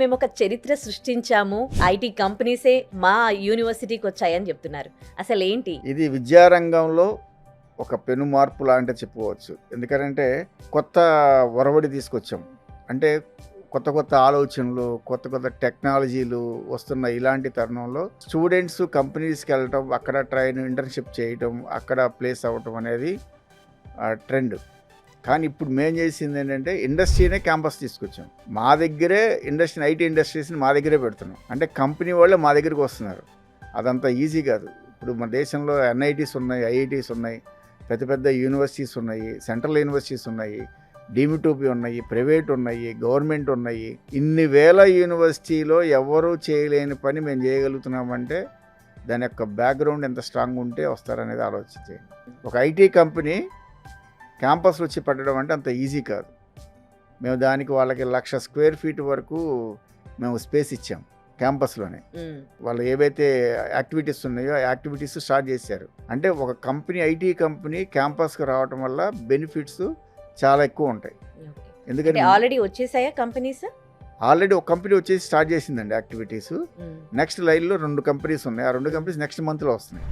మేము ఒక చరిత్ర సృష్టించాము, ఐటీ కంపెనీసే మా యూనివర్సిటీకి వచ్చాయని చెప్తున్నారు. అసలు ఏంటి ఇది విద్యారంగంలో ఒక పెను మార్పు లాంటి చెప్పుకోవచ్చు. ఎందుకంటే కొత్త ఒరవడి తీసుకొచ్చాం. అంటే కొత్త కొత్త ఆలోచనలు, కొత్త కొత్త టెక్నాలజీలు వస్తున్న ఇలాంటి తరుణంలో స్టూడెంట్స్ కంపెనీస్కి వెళ్ళటం, అక్కడ ఇంటర్న్షిప్ చేయటం, అక్కడ ప్లేస్ అవ్వటం అనేది ట్రెండ్. కానీ ఇప్పుడు మేము చేసింది ఏంటంటే ఇండస్ట్రీనే క్యాంపస్ తీసుకొచ్చాం. మా దగ్గరే ఐటీ ఇండస్ట్రీస్ని మా దగ్గరే పెడుతున్నాం. అంటే కంపెనీ వాళ్ళే మా దగ్గరికి వస్తున్నారు. అదంతా ఈజీ కాదు. ఇప్పుడు మన దేశంలో ఎన్ఐటీస్ ఉన్నాయి, ఐఐటీస్ ఉన్నాయి, పెద్ద పెద్ద యూనివర్సిటీస్ ఉన్నాయి, సెంట్రల్ యూనివర్సిటీస్ ఉన్నాయి, డీమ్డ్ ఉన్నాయి, ప్రైవేట్ ఉన్నాయి, గవర్నమెంట్ ఉన్నాయి. ఇన్ని వేల యూనివర్సిటీలో ఎవరూ చేయలేని పని మేము చేయగలుగుతున్నామంటే దాని యొక్క బ్యాక్గ్రౌండ్ ఎంత స్ట్రాంగ్ ఉంటే వస్తారనేది ఆలోచించేయండి. ఒక ఐటీ కంపెనీ క్యాంపస్లో వచ్చి పట్టడం అంటే అంత ఈజీ కాదు. మేము దానికి వాళ్ళకి 1,00,000 స్క్వేర్ ఫీట్ వరకు మేము స్పేస్ ఇచ్చాం క్యాంపస్లోనే. వాళ్ళు ఏవైతే యాక్టివిటీస్ ఉన్నాయో ఆ యాక్టివిటీస్ స్టార్ట్ చేశారు. అంటే ఒక కంపెనీ, ఐటీ కంపెనీ క్యాంపస్కి రావడం వల్ల బెనిఫిట్స్ చాలా ఎక్కువ ఉంటాయి. ఎందుకంటే ఆల్రెడీ వచ్చేసాయా కంపెనీస్? ఆల్రెడీ ఒక కంపెనీ వచ్చేసి స్టార్ట్ చేసిందండి యాక్టివిటీస్. నెక్స్ట్ లైన్లో 2 కంపెనీస్ ఉన్నాయి. ఆ 2 కంపెనీస్ నెక్స్ట్ మంత్లో వస్తున్నాయి.